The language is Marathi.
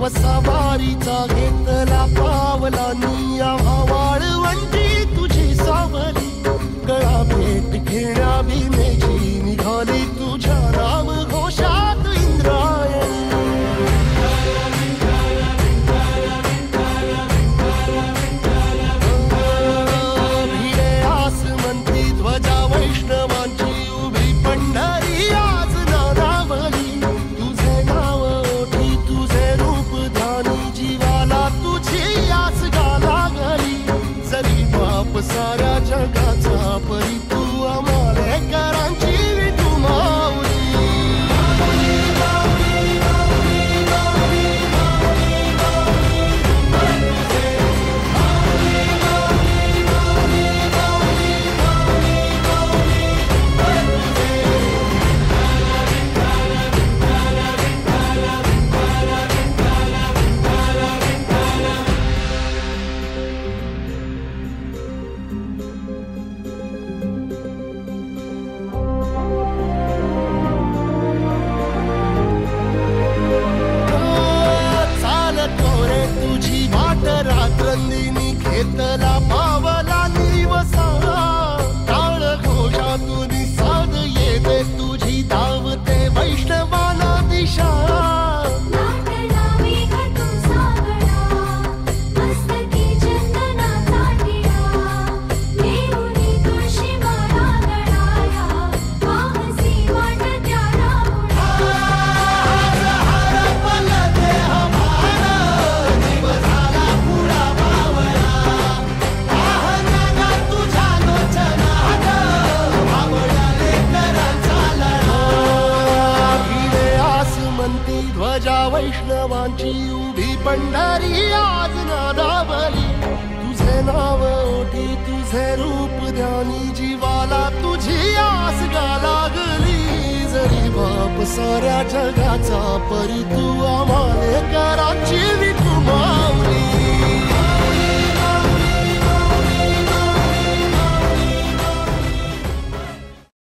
सवारीचा घेतला पावलांनी वाळवंटी तुझी सावली गळा भेट घेण्या भीमेची निघाली तुझ्या राम घोषात इंद्रायणी भिडे आसमंती ध्वजा वैष्णवांची उभी पंढरी आज नानावली तुझे नाव ओठी तुझे रूप जीवाला तुझी आस गाला गली जरी बाप साऱ्या जगाचा परी तू आमालेकरांची विठू माऊली रात्रंदिनी घेतला पावला निवसा टाळ घोषातून साध येते तुझी धावते वैष्णवाला दिशा ध्वजा वैष्णवांची उभी पंढरी आज नादावली तुझे नाव ओठी तुझे रूप ध्यानी जीवाला तुझी आस गा लागली जरी बाप साऱ्या जगाचा परी तू आमालेकरांची विठू माऊली